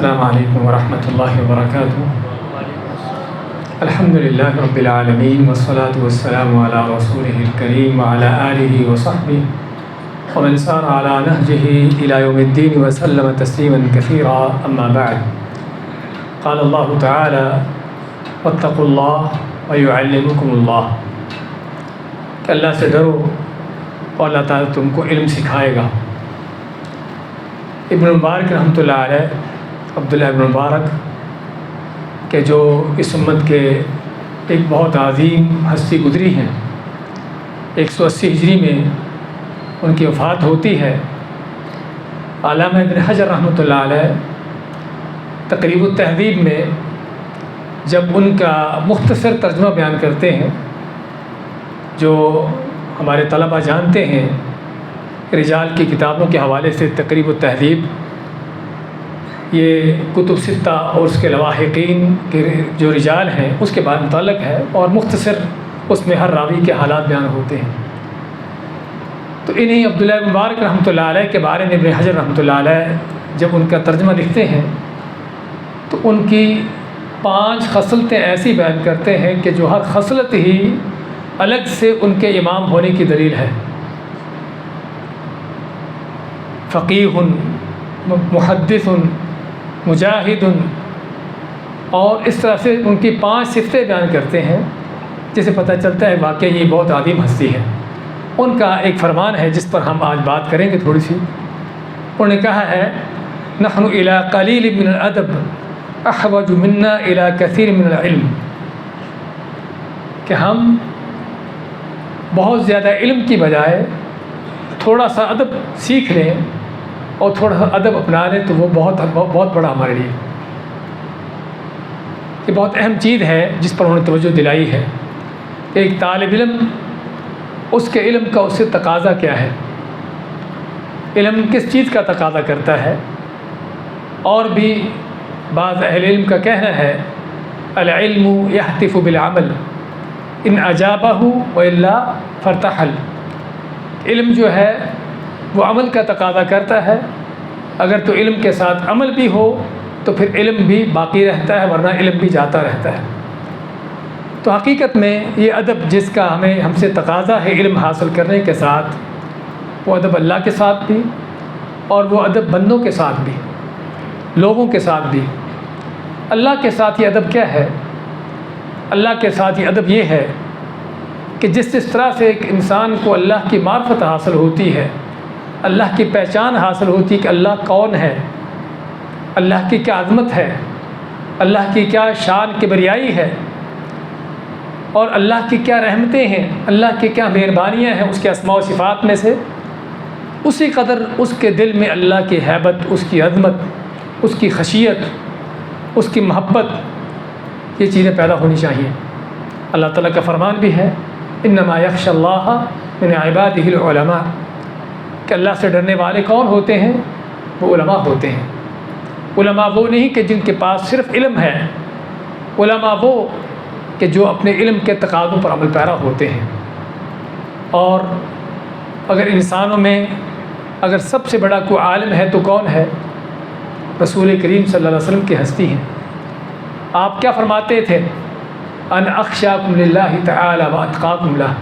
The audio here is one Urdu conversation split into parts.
السلام علیکم ورحمۃ اللہ وبرکاتہ۔ الحمد للہ رب العالمین والصلاة والسلام علی رسولہ الکریم وعلی آلہ وصحبہ ومن سار علی نہجہ الی یوم الدین وسلم تسلیما کثیرا، اما بعد۔ قال اللہ تعالی واتقوا اللہ ویعلمکم اللہ، کہ اللہ سے ڈرو اور اللہ تعالیٰ تم کو علم سکھائے گا۔ ابن مبارک رحمۃ اللہ علیہ، عبداللہ ابن مبارک کہ جو اس امت کے ایک بہت عظیم ہستی گزری ہیں، 180 ہجری میں ان کی وفات ہوتی ہے۔ علامہ ابن حجر رحمۃ اللہ علیہ تقریب التہذیب میں جب ان کا مختصر ترجمہ بیان کرتے ہیں، جو ہمارے طلبہ جانتے ہیں رجال کی کتابوں کے حوالے سے، تقریب التہذیب یہ کتب ستہ اور اس کے لواحقین کے جو رجال ہیں اس کے بعد متعلق ہے، اور مختصر اس میں ہر راوی کے حالات بیان ہوتے ہیں۔ تو انہیں عبداللہ بن مبارک رحمۃ اللہ علیہ کے بارے میں ابن حجر رحمۃ اللہ علیہ جب ان کا ترجمہ لکھتے ہیں تو ان کی 5 خصلتیں ایسی بیان کرتے ہیں کہ جو ہر خصلت ہی الگ سے ان کے امام ہونے کی دلیل ہے۔ فقیہ، محدث، مجاہد، اور اس طرح سے ان کی 5 صفتیں بیان کرتے ہیں، جسے پتہ چلتا ہے واقعی یہ بہت عظیم ہستی ہے۔ ان کا ایک فرمان ہے جس پر ہم آج بات کریں گے تھوڑی سی۔ انہوں نے کہا ہے نحن الی قلیل من الادب احوج منا الی کثیر من العلم، کہ ہم بہت زیادہ علم کی بجائے تھوڑا سا ادب سیکھ لیں اور تھوڑا سا ادب اپنا لیں تو وہ بہت بڑا ہمارے لیے، یہ بہت اہم چیز ہے جس پر انہوں نے توجہ دلائی ہے۔ ایک طالب علم، اس کے علم کا اس سے تقاضا کیا ہے، علم کس چیز کا تقاضا کرتا ہے۔ اور بھی بعض اہل علم کا کہنا ہے العلم یہتف بالعمل ان اجابہ والا فرتحل، علم جو ہے وہ عمل کا تقاضا کرتا ہے، اگر تو علم کے ساتھ عمل بھی ہو تو پھر علم بھی باقی رہتا ہے، ورنہ علم بھی جاتا رہتا ہے۔ تو حقیقت میں یہ ادب جس کا ہم سے تقاضا ہے علم حاصل کرنے کے ساتھ، وہ ادب اللہ کے ساتھ بھی اور وہ ادب بندوں کے ساتھ بھی، لوگوں کے ساتھ بھی۔ اللہ کے ساتھ یہ ادب کیا ہے؟ اللہ کے ساتھ یہ ادب یہ ہے کہ جس طرح سے ایک انسان کو اللہ کی معرفت حاصل ہوتی ہے، اللہ کی پہچان حاصل ہوتی ہے کہ اللہ کون ہے، اللہ کی کیا عظمت ہے، اللہ کی کیا شان کبریائی ہے، اور اللہ کی کیا رحمتیں ہیں، اللہ کی کیا مہربانیاں ہیں اس کے اسماء و صفات میں سے، اسی قدر اس کے دل میں اللہ کی ہیبت، اس کی عظمت، اس کی خشیت، اس کی محبت، یہ چیزیں پیدا ہونی چاہیے۔ اللہ تعالیٰ کا فرمان بھی ہے انما یخشی اللہ من عبادہ العلماء، کہ اللہ سے ڈرنے والے کون ہوتے ہیں؟ وہ علماء ہوتے ہیں۔ علماء وہ نہیں کہ جن کے پاس صرف علم ہے، علماء وہ کہ جو اپنے علم کے تقاضوں پر عمل پیرا ہوتے ہیں۔ اور اگر انسانوں میں اگر سب سے بڑا کوئی عالم ہے تو کون ہے؟ رسول کریم صلی اللہ علیہ وسلم کی ہستی ہیں۔ آپ کیا فرماتے تھے؟ ان اخشاکم للہ تعالی واتقاکم لہ،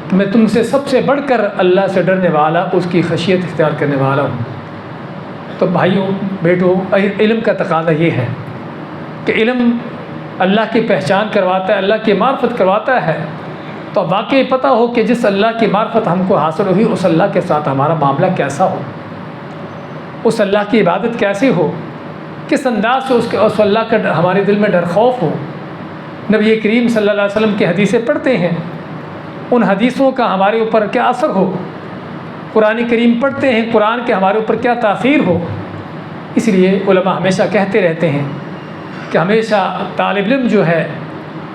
کہ میں تم سے سب سے بڑھ کر اللہ سے ڈرنے والا، اس کی خشیت اختیار کرنے والا ہوں۔ تو بھائیوں بیٹو، علم کا تقاضا یہ ہے کہ علم اللہ کی پہچان کرواتا ہے، اللہ کی معرفت کرواتا ہے، تو واقعی پتہ ہو کہ جس اللہ کی معرفت ہم کو حاصل ہوئی اس اللہ کے ساتھ ہمارا معاملہ کیسا ہو، اس اللہ کی عبادت کیسی ہو، کس انداز سے اس اللہ کا ہمارے دل میں ڈر خوف ہو۔ نبی کریم صلی اللہ علیہ وسلم کی حدیثیں پڑھتے ہیں، ان حدیثوں کا ہمارے اوپر کیا اثر ہو، قرآن کریم پڑھتے ہیں، قرآن کے ہمارے اوپر کیا تاثیر ہو۔ اس لیے علماء ہمیشہ کہتے رہتے ہیں کہ ہمیشہ طالب علم جو ہے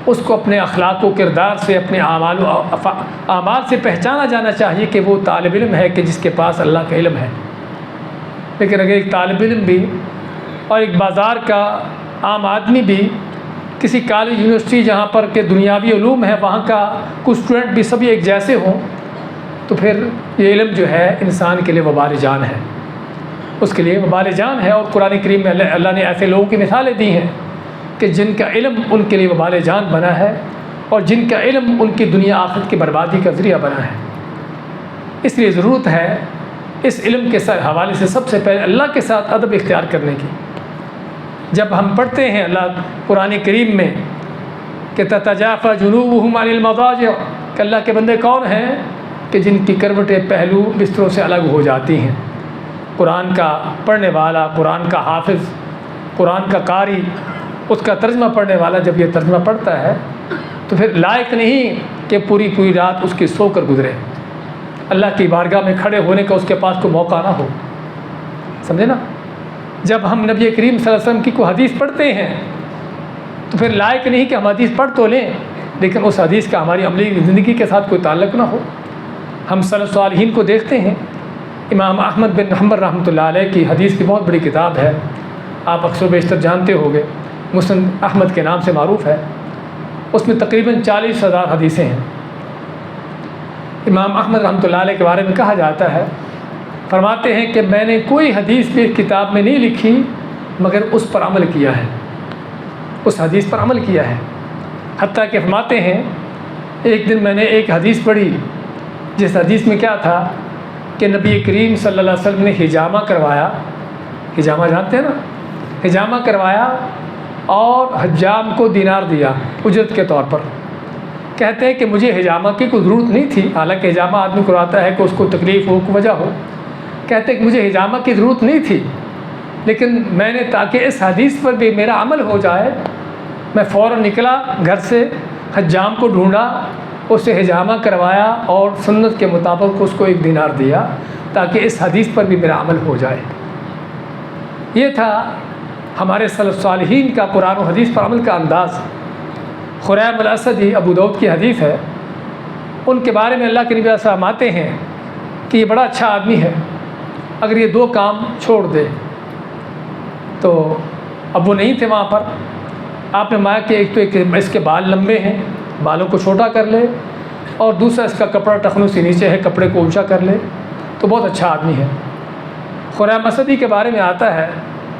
اس کو اپنے اخلاق و کردار سے، اپنے اعمال سے پہچانا جانا چاہیے کہ وہ طالب علم ہے کہ جس کے پاس اللہ کا علم ہے۔ لیکن اگر ایک طالب علم بھی اور ایک بازار کا عام آدمی بھی، کسی کالج یونیورسٹی جہاں پر کہ دنیاوی علوم ہے وہاں کا کچھ اسٹوڈنٹ بھی سبھی ایک جیسے ہوں، تو پھر یہ علم جو ہے انسان کے لیے وبال جان ہے۔ اس کے لیے وبال جان ہے۔ اور قرآن کریم میں اللہ نے ایسے لوگوں کی مثالیں دی ہیں کہ جن کا علم ان کے لیے وبال جان بنا ہے اور جن کا علم ان کی دنیا آخرت کی بربادی کا ذریعہ بنا ہے۔ اس لیے ضرورت ہے اس علم کے حوالے سے سب سے پہلے اللہ کے ساتھ ادب اختیار کرنے کی۔ جب ہم پڑھتے ہیں اللہ قرآن کریم میں کہ تتجافى جنوبهم عن المضاجع، کہ اللہ کے بندے کون ہیں کہ جن کی کروٹیں پہلو بستروں سے الگ ہو جاتی ہیں۔ قرآن کا پڑھنے والا، قرآن کا حافظ، قرآن کا قاری، اس کا ترجمہ پڑھنے والا جب یہ ترجمہ پڑھتا ہے تو پھر لائق نہیں کہ پوری رات اس کی سو کر گزرے، اللہ کی بارگاہ میں کھڑے ہونے کا اس کے پاس کوئی موقع نہ ہو، سمجھے نا۔ جب ہم نبی کریم صلی اللہ علیہ وسلم کی کوئی حدیث پڑھتے ہیں تو پھر لائق نہیں کہ ہم حدیث پڑھ تو لیں لیکن اس حدیث کا ہماری عملی زندگی کے ساتھ کوئی تعلق نہ ہو۔ ہم سلف صالحین کو دیکھتے ہیں، امام احمد بن حنبل رحمۃ اللہ علیہ کی حدیث کی بہت بڑی کتاب ہے، آپ اکثر و بیشتر جانتے ہو گے، مسند احمد کے نام سے معروف ہے۔ اس میں تقریباً 40,000 حدیثیں ہیں۔ امام احمد رحمۃ اللہ علیہ کے بارے میں کہا جاتا ہے، فرماتے ہیں کہ میں نے کوئی حدیث بھی کتاب میں نہیں لکھی مگر اس پر عمل کیا ہے، اس حدیث پر عمل کیا ہے۔ حتیٰ کہ فرماتے ہیں ایک دن میں نے ایک حدیث پڑھی جس حدیث میں کیا تھا کہ نبی کریم صلی اللہ علیہ وسلم نے حجامہ کروایا، حجامہ جانتے ہیں نا، حجامہ کروایا اور حجام کو دینار دیا اجرت کے طور پر۔ کہتے ہیں کہ مجھے حجامہ کی کوئی ضرورت نہیں تھی، حالانکہ حجامہ آدمی کرواتا ہے کہ اس کو تکلیف ہو، کوئی وجہ ہو۔ کہتے ہیں کہ مجھے حجامہ کی ضرورت نہیں تھی لیکن میں نے تاکہ اس حدیث پر بھی میرا عمل ہو جائے، میں فوراً نکلا گھر سے، حجام کو ڈھونڈا، اسے حجامہ کروایا اور سنت کے مطابق اس کو 1 دینار دیا تاکہ اس حدیث پر بھی میرا عمل ہو جائے۔ یہ تھا ہمارے سلف صالحین کا قرآن و حدیث پر عمل کا انداز۔ خریم الاسدی ابو داؤد کی حدیث ہے، ان کے بارے میں اللہ کے نبی فرماتے ہیں کہ یہ بڑا اچھا آدمی ہے، اگر یہ 2 کام چھوڑ دے تو اب وہ نہیں تھے وہاں پر، آپ نے مایا کہ ایک تو اس کے بال لمبے ہیں، بالوں کو چھوٹا کر لے، اور دوسرا اس کا کپڑا ٹخنوں سے نیچے ہے، کپڑے کو اونچا کر لے، تو بہت اچھا آدمی ہے۔ خریم اسدی کے بارے میں آتا ہے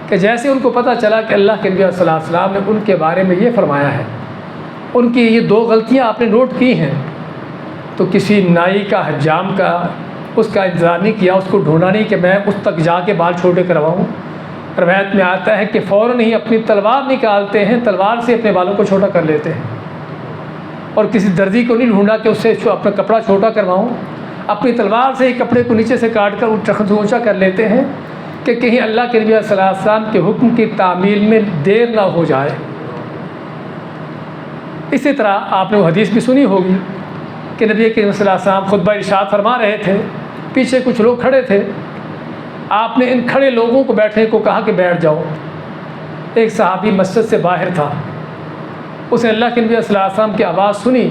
کہ جیسے ان کو پتہ چلا کہ اللہ کے نبی صلی اللہ علیہ وسلم نے ان کے بارے میں یہ فرمایا ہے، ان کی یہ 2 غلطیاں آپ نے نوٹ کی ہیں، تو کسی نائی کا، حجام کا اس کا انتظار نہیں کیا، اس کو ڈھونڈا نہیں کہ میں اس تک جا کے بال چھوٹے کرواؤں۔ روایت میں آتا ہے کہ فوراً ہی اپنی تلوار نکالتے ہیں، تلوار سے اپنے بالوں کو چھوٹا کر لیتے ہیں، اور کسی درزی کو نہیں ڈھونڈا کہ اس سے اپنا کپڑا چھوٹا کرواؤں، اپنی تلوار سے ہی کپڑے کو نیچے سے کاٹ کر اونچا کر لیتے ہیں کہ کہیں اللہ کے نبی صلی اللہ علیہ وسلم کے حکم کی تعمیل میں دیر نہ ہو جائے۔ اسی طرح آپ نے وہ حدیث بھی سنی ہوگی کہ نبی کریم صلی اللہ علیہ وسلم خطبہ ارشاد فرما رہے تھے، پیچھے کچھ لوگ کھڑے تھے، آپ نے ان کھڑے لوگوں کو بیٹھنے کو کہا کہ بیٹھ جاؤ۔ ایک صحابی مسجد سے باہر تھا، اس نے اللہ کے نبی صلی اللہ علیہ وسلم کی آواز سنی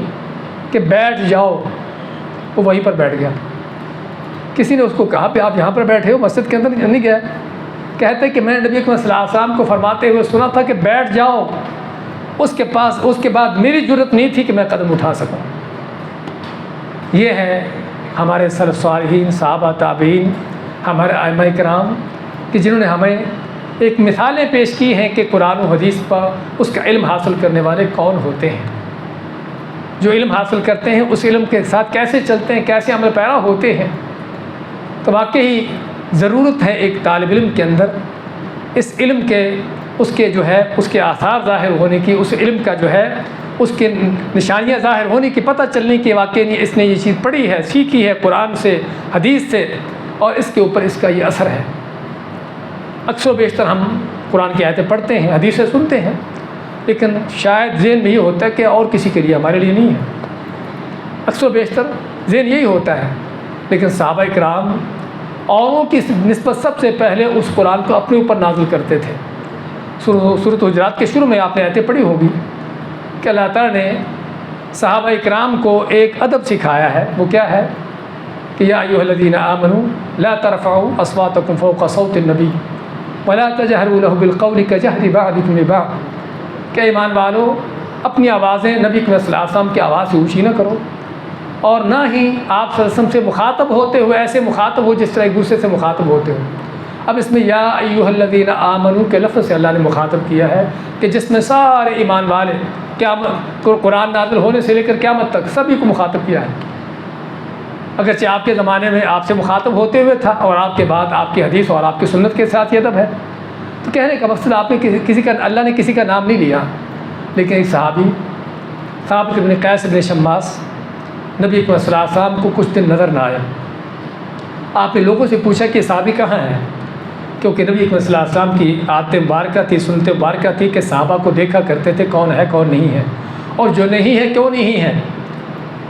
کہ بیٹھ جاؤ، وہ وہیں پر بیٹھ گیا۔ کسی نے اس کو کہا کہ آپ یہاں پر بیٹھے ہو، مسجد کے اندر نہیں گیا؟ کہتے کہ میں نے نبی صلی اللہ علیہ وسلم کو فرماتے ہوئے سنا تھا کہ بیٹھ جاؤ، اس کے بعد میری جرت نہیں تھی کہ میں قدم اٹھا سکوں۔ یہ ہے ہمارے سلف صالحین، صحابہ، تابعین، ہمارے ائمہ کرام کہ جنہوں نے ہمیں ایک مثالیں پیش کی ہیں کہ قرآن و حدیث پر اس کا علم حاصل کرنے والے کون ہوتے ہیں، جو علم حاصل کرتے ہیں اس علم کے ساتھ کیسے چلتے ہیں، کیسے عمل پیرا ہوتے ہیں۔ تو واقعی ضرورت ہے ایک طالب علم کے اندر اس علم کے اس کے آثار ظاہر ہونے کی، اس علم کا اس کے نشانیاں ظاہر ہونے کی، پتہ چلنے کی واقعی اس نے یہ چیز پڑھی ہے، سیکھی ہے قرآن سے، حدیث سے، اور اس کے اوپر اس کا یہ اثر ہے۔ اکثر و بیشتر ہم قرآن کی آیتیں پڑھتے ہیں، حدیثیں سنتے ہیں، لیکن شاید ذہن میں یہ ہوتا ہے کہ اور کسی کے لیے، ہمارے لیے نہیں ہے۔ اکثر و بیشتر ذہن یہی ہوتا ہے، لیکن صحابہ کرام اوروں کی نسبت سب سے پہلے اس قرآن کو اپنے اوپر نازل کرتے تھے۔ سورۃ حجرات کے شروع میں آپ نے آیتیں پڑھی ہوگی کہ اللہ تعالیٰ نے صحابہ کرام کو ایک ادب سکھایا ہے، وہ کیا ہے کہ یا ایھا الذین آمنوا لا ترفعوا اصواتکم فوق صوت النبی ولا تجہروا له بالقول کجہر بعضکم لبعض، کہ ایمان والو اپنی آوازیں نبی صلی اللہ علیہ وسلم کی آواز سے اونچی نہ کرو، اور نہ ہی آپ صلی اللہ علیہ وسلم سے مخاطب ہوتے ہوئے ایسے مخاطب ہو جس طرح ایک دوسرے سے مخاطب ہوتے ہو، اب اس میں یا ایھا الذین آمنوا کے لفظ سے اللہ نے مخاطب کیا ہے کہ جس میں سارے ایمان والے قرآن نازل ہونے سے لے کر قیامت تک سبھی کو مخاطب کیا ہے۔ اگرچہ آپ کے زمانے میں آپ سے مخاطب ہوتے ہوئے تھا، اور آپ کے بعد آپ کی حدیث اور آپ کی سنت کے ساتھ یہ ادب ہے، تو کہنے کا مقصد آپ نے کسی کا اللہ نے کسی کا نام نہیں لیا، لیکن ایک صحابی ثابت بن قیس بن شماس نبی اکرم صلی اللہ علیہ وسلم کو کچھ دن نظر نہ آیا۔ آپ نے لوگوں سے پوچھا کہ صحابی کہاں ہے، کیونکہ نبی اکرم صلی اللہ علیہ وسلم کی عادت مبارکہ تھی، سنت مبارکہ تھی کہ صحابہ کو دیکھا کرتے تھے کون ہے کون نہیں ہے، اور جو نہیں ہے کیوں نہیں ہے،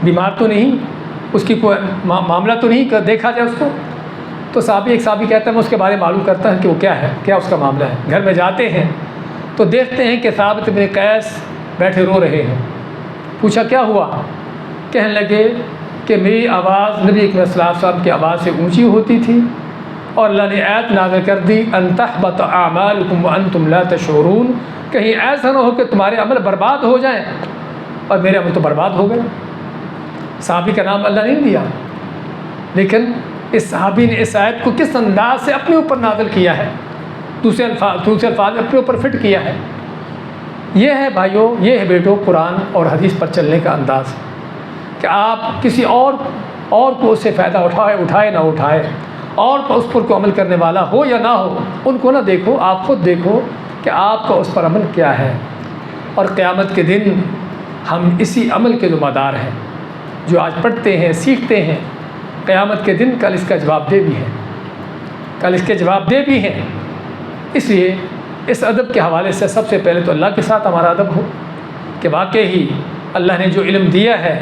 بیمار تو نہیں، اس کی کوئی معاملہ تو نہیں دیکھا جائے اس کو۔ تو ایک صحابی کہتا ہے میں اس کے بارے میں معلوم کرتا ہوں کہ وہ کیا ہے، کیا اس کا معاملہ ہے۔ گھر میں جاتے ہیں تو دیکھتے ہیں کہ ثابت بن قیس بیٹھے رو رہے ہیں۔ پوچھا کیا ہوا، کہنے لگے کہ میری آواز نبی اکرم صلی اللہ علیہ وسلم کی آواز سے اونچی ہوتی تھی، اور اللہ نے آیت نازل کر دی ان تحبط اعمالکم وانتم لا تشعرون، کہیں ایسا نہ ہو کہ تمہارے عمل برباد ہو جائیں، اور میرے عمل تو برباد ہو گئے۔ صحابی کا نام اللہ نہیں دیا، لیکن اس صحابی نے اس آیت کو کس انداز سے اپنے اوپر نازل کیا ہے، دوسرے الفاظ اپنے اوپر فٹ کیا ہے۔ یہ ہے بھائیوں، یہ ہے بیٹوں قرآن اور حدیث پر چلنے کا انداز، کہ آپ کسی اور کو اس سے فائدہ اٹھائے نہ اٹھائے، اور اس پر کوئی عمل کرنے والا ہو یا نہ ہو، ان کو نہ دیکھو، آپ خود دیکھو کہ آپ کا اس پر عمل کیا ہے۔ اور قیامت کے دن ہم اسی عمل کے ذمہ دار ہیں، جو آج پڑھتے ہیں سیکھتے ہیں، قیامت کے دن کل اس کا جواب دہ بھی ہیں۔ اس لیے اس ادب کے حوالے سے سب سے پہلے تو اللہ کے ساتھ ہمارا ادب ہو، کہ واقعی ہی اللہ نے جو علم دیا ہے،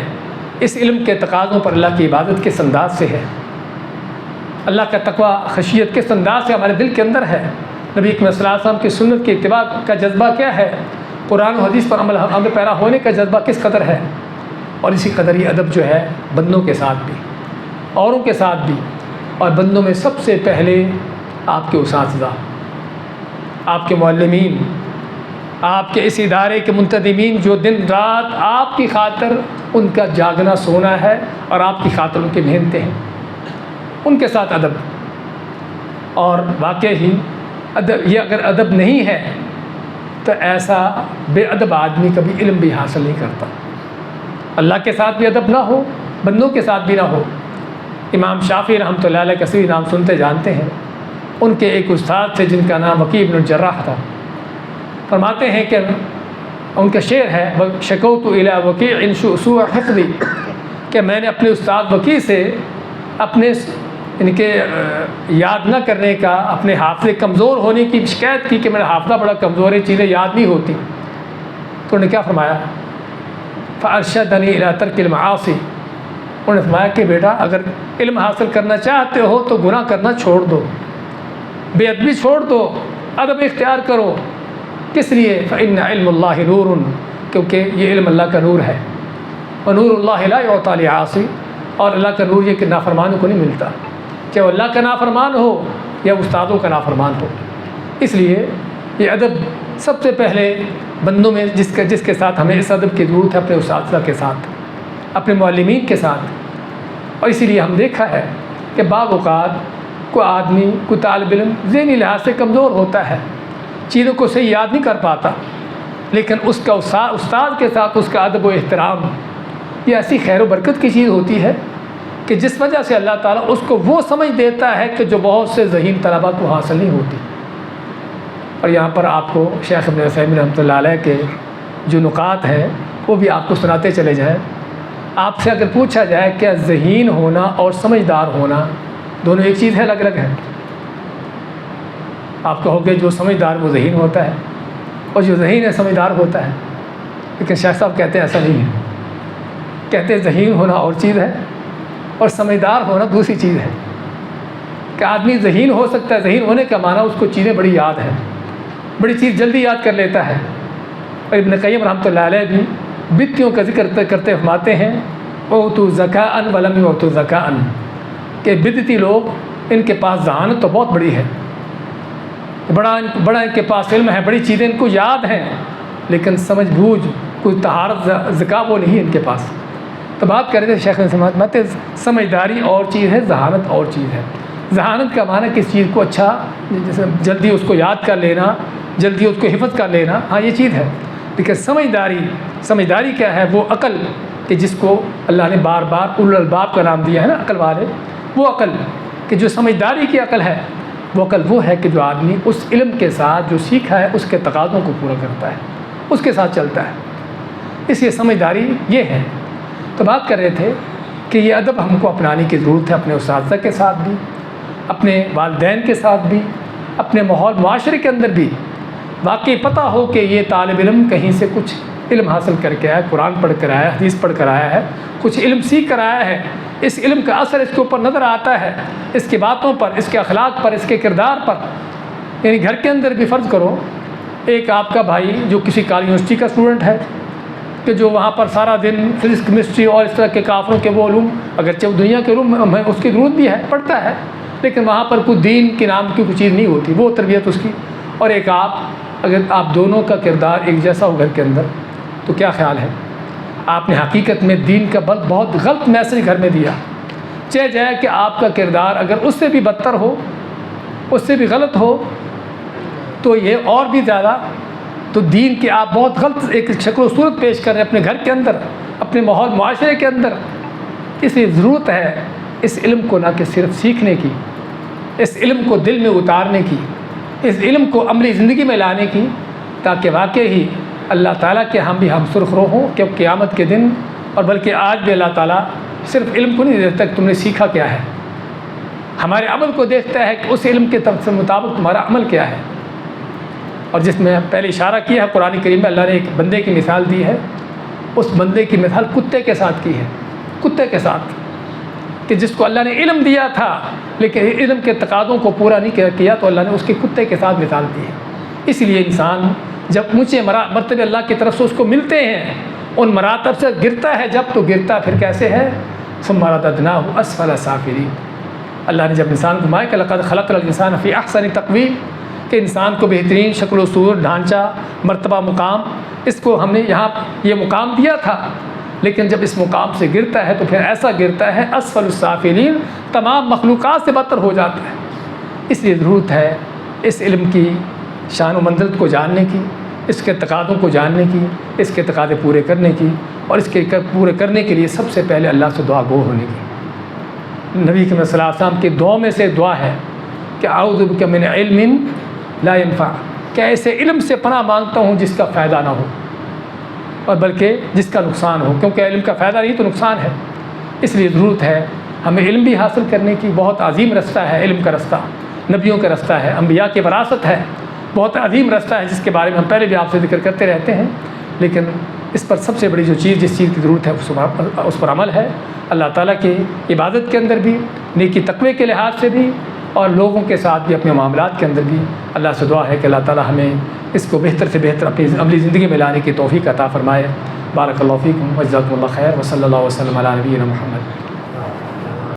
اس علم کے تقاضوں پر اللہ کی عبادت کس انداز سے ہے، اللہ کا تقوی خشیت کس انداز سے ہمارے دل کے اندر ہے، نبی اکرم صلی اللہ علیہ وسلم کی سنت کی اتباع کا جذبہ کیا ہے، قرآن و حدیث پر عمل پیرا ہونے کا جذبہ کس قدر ہے۔ اور اسی قدر یہ ادب جو ہے بندوں کے ساتھ بھی، اوروں کے ساتھ بھی، اور بندوں میں سب سے پہلے آپ کے اساتذہ، آپ کے معلمین، آپ کے اس ادارے کے منتظمین، جو دن رات آپ کی خاطر ان کا جاگنا سونا ہے، اور آپ کی خاطر ان کی محنتیں ہیں، ان کے ساتھ ادب۔ اور واقعی ہی یہ اگر ادب نہیں ہے تو ایسا بے ادب آدمی کبھی علم بھی حاصل نہیں کرتا۔ اللہ کے ساتھ بھی ادب نہ ہو، بندوں کے ساتھ بھی نہ ہو۔ امام شافعی رحمۃ اللہ علیہ کا صحیح نام سنتے جانتے ہیں، ان کے ایک استاد تھے جن کا نام وکیع بن الجراح تھا۔ فرماتے ہیں کہ ان کا شعر ہے شکوت الی وکیع سوء حفظی، کہ میں نے اپنے استاد وکیع سے اپنے ان کے یاد نہ کرنے کا، اپنے حافظے کمزور ہونے کی شکایت کی کہ میرا حافظہ بڑا کمزور ہے، چیزیں یاد نہیں ہوتی۔ تو انہوں نے کیا فرمایا، فارشدنی الی ترک المعاصی، انہوں نے فرمایا کہ بیٹا اگر علم حاصل کرنا چاہتے ہو تو گناہ کرنا چھوڑ دو، بے ادبی چھوڑ دو، ادب اختیار کرو۔ کس لیے، فإن علم اللہ نور، کیونکہ یہ علم اللہ کا نور ہے، ونور اللہ لا یعطی لعاصی، اور اللہ کا نور یہ کہ نافرمانوں کو نہیں ملتا، کہ وہ اللہ کا نافرمان ہو یا استادوں کا نافرمان ہو۔ اس لیے یہ ادب سب سے پہلے بندوں میں جس کے ساتھ ہمیں اس ادب کی ضرورت ہے، اپنے اساتذہ کے ساتھ، اپنے معلمین کے ساتھ۔ اور اسی لیے ہم دیکھا ہے کہ بعض اوقات کوئی آدمی، کوئی طالب علم ذہنی لحاظ سے کمزور ہوتا ہے، چیزوں کو صحیح یاد نہیں کر پاتا، لیکن اس کا استاد کے ساتھ اس کا ادب و احترام یہ ایسی خیر و برکت کی چیز ہوتی ہے کہ جس وجہ سے اللہ تعالیٰ اس کو وہ سمجھ دیتا ہے کہ جو بہت سے ذہین طلباء کو حاصل نہیں ہوتی۔ اور یہاں پر آپ کو شیخ ابن عثیمین رحمۃ اللہ علیہ کے جو نکات ہیں وہ بھی آپ کو سناتے چلے جائیں۔ آپ سے اگر پوچھا جائے کہ ذہین ہونا اور سمجھدار ہونا دونوں ایک چیز ہے، الگ الگ ہے؟ آپ کہو گے جو سمجھدار وہ ذہین ہوتا ہے، اور جو ذہین ہے سمجھدار ہوتا ہے، لیکن شیخ صاحب کہتے ہیں ایسا نہیں ہے۔ کہتے ہیں ذہین ہونا اور چیز ہے، اور سمجھدار ہونا دوسری چیز ہے۔ کہ آدمی ذہین ہو سکتا ہے، ذہین ہونے کا معنی اس کو چیزیں بڑی یاد ہیں، بڑی چیز جلدی یاد کر لیتا ہے۔ اور ابن قیم رحمۃ اللہ علیہ بھی بتیوں کا ذکر کرتے فرماتے ہیں اوتوا ذکاء ولم یؤتوا ذکاء، کہ بدتی لوگ ان کے پاس ذہانت تو بہت بڑی ہے، بڑا ان کے پاس علم ہے، بڑی چیزیں ان کو یاد ہیں، لیکن سمجھ بوجھ کوئی طہارت ذکا وہ نہیں ان کے پاس۔ تو بات کر رہے تھے شیخ نے سمجھداری اور چیز ہے، ذہانت اور چیز ہے۔ ذہانت کا معنی کس چیز کو اچھا جیسے جلدی اس کو یاد کر لینا، جلدی اس کو حفظ کر لینا، ہاں یہ چیز ہے، لیکن سمجھداری کیا ہے؟ وہ عقل کہ جس کو اللہ نے بار بار اولو الالباب کا نام دیا ہے نا، عقل والے، وہ عقل کہ جو سمجھداری کی عقل ہے، وہ عقل وہ ہے کہ جو آدمی اس علم کے ساتھ جو سیکھا ہے اس کے تقاضوں کو پورا کرتا ہے، اس کے ساتھ چلتا ہے، اس لیے سمجھداری یہ ہے۔ تو بات کر رہے تھے کہ یہ ادب ہم کو اپنانے کی ضرورت ہے، اپنے اساتذہ کے ساتھ بھی، اپنے والدین کے ساتھ بھی، اپنے ماحول معاشرے کے اندر بھی۔ واقعی پتہ ہو کہ یہ طالب علم کہیں سے کچھ علم حاصل کر کے آیا، قرآن پڑھ کر آیا، حدیث پڑھ کر آیا ہے، کچھ علم سیکھ کر آیا ہے، اس علم کا اثر اس کے اوپر نظر آتا ہے، اس کی باتوں پر، اس کے اخلاق پر، اس کے کردار پر۔ یعنی گھر کے اندر بھی فرض کرو ایک آپ کا بھائی جو کسی کالج یونیورسٹی کا اسٹوڈنٹ ہے کہ جو وہاں پر سارا دن فزکس کیمسٹری اور اس طرح کے کافروں کے وہ علوم، اگرچہ دنیا کے علوم میں اس کی ضرورت بھی ہے، پڑھتا ہے، لیکن وہاں پر کوئی دین کے نام کی کوئی چیز نہیں ہوتی، وہ تربیت اس کی۔ اور ایک اگر آپ دونوں کا کردار ایک جیسا ہو گھر کے اندر تو کیا خیال ہے؟ آپ نے حقیقت میں دین کا بہت غلط میسج گھر میں دیا۔ چہ جائے کہ آپ کا کردار اگر اس سے بھی بدتر ہو، اس سے بھی غلط ہو، تو یہ اور بھی زیادہ تو دین کی آپ بہت غلط ایک شکل و صورت پیش کر رہے ہیں اپنے گھر کے اندر، اپنے ماحول معاشرے کے اندر۔ اس لیے ضرورت ہے اس علم کو نہ کہ صرف سیکھنے کی، اس علم کو دل میں اتارنے کی، اس علم کو عملی زندگی میں لانے کی، تاکہ واقعی ہی اللہ تعالیٰ کے ہم بھی ہم سرخ رو ہوں کہ قیامت کے دن، اور بلکہ آج بھی اللہ تعالیٰ صرف علم کو نہیں دیکھتا کہ تم نے سیکھا کیا ہے، ہمارے عمل کو دیکھتا ہے کہ اس علم کے مطابق تمہارا عمل کیا ہے۔ اور جس میں پہلے اشارہ کیا ہے قرآن کریم میں اللہ نے ایک بندے کی مثال دی ہے، اس بندے کی مثال کتے کے ساتھ کی ہے، کتے کے ساتھ، کہ جس کو اللہ نے علم دیا تھا لیکن علم کے تقاضوں کو پورا نہیں کیا تو اللہ نے اس کے کتے کے ساتھ مثال دی ہے۔ اس لیے انسان جب اونچے مرتبے اللہ کی طرف سے اس کو ملتے ہیں، ان مراتب سے گرتا ہے، جب تو گرتا پھر کیسے ہے؟ ثم رددناہ اسفل سافلین۔ اللہ نے جب انسان کو مایا کہ لقد خلقنا الانسان فی احسن تقویم، کہ انسان کو بہترین شکل و صورت، ڈھانچہ، مرتبہ، مقام، اس کو ہم نے یہاں یہ مقام دیا تھا، لیکن جب اس مقام سے گرتا ہے تو پھر ایسا گرتا ہے اسفل السافلین، تمام مخلوقات سے بدتر ہو جاتا ہے۔ اس لیے ضرورت ہے اس علم کی شان و منزلت کو جاننے کی، اس کے تقاضوں کو جاننے کی، اس کے تقاضے پورے کرنے کی، اور اس کے پورے کرنے کے لیے سب سے پہلے اللہ سے دعا گو ہونے کی۔ نبی کریم صلی اللہ علیہ وسلم کی دعاؤں میں سے دعا ہے کہ اعوذ بک من علم لا ينفع، کہ ایسے علم سے پناہ مانگتا ہوں جس کا فائدہ نہ ہو اور بلکہ جس کا نقصان ہو، کیونکہ علم کا فائدہ نہیں تو نقصان ہے۔ اس لیے ضرورت ہے ہمیں علم بھی حاصل کرنے کی، بہت عظیم رستہ ہے علم کا رستہ، نبیوں کا رستہ ہے، انبیاء کی وراثت ہے، بہت عظیم رستہ ہے جس کے بارے میں ہم پہلے بھی آپ سے ذکر کرتے رہتے ہیں، لیکن اس پر سب سے بڑی جو چیز جس چیز کی ضرورت ہے اس پر عمل ہے۔ اللہ تعالیٰ کی عبادت کے اندر بھی، نیکی تقوی کے لحاظ سے بھی، اور لوگوں کے ساتھ بھی، اپنے معاملات کے اندر بھی اللہ سے دعا ہے کہ اللہ تعالیٰ ہمیں اس کو بہتر سے بہتر اپنی عملی زندگی میں لانے کی توفیق عطا فرمائے۔ بارک اللہ فیکم و جزاکم اللہ خیر، و صلی اللہ وسلم علی نبینا محمد۔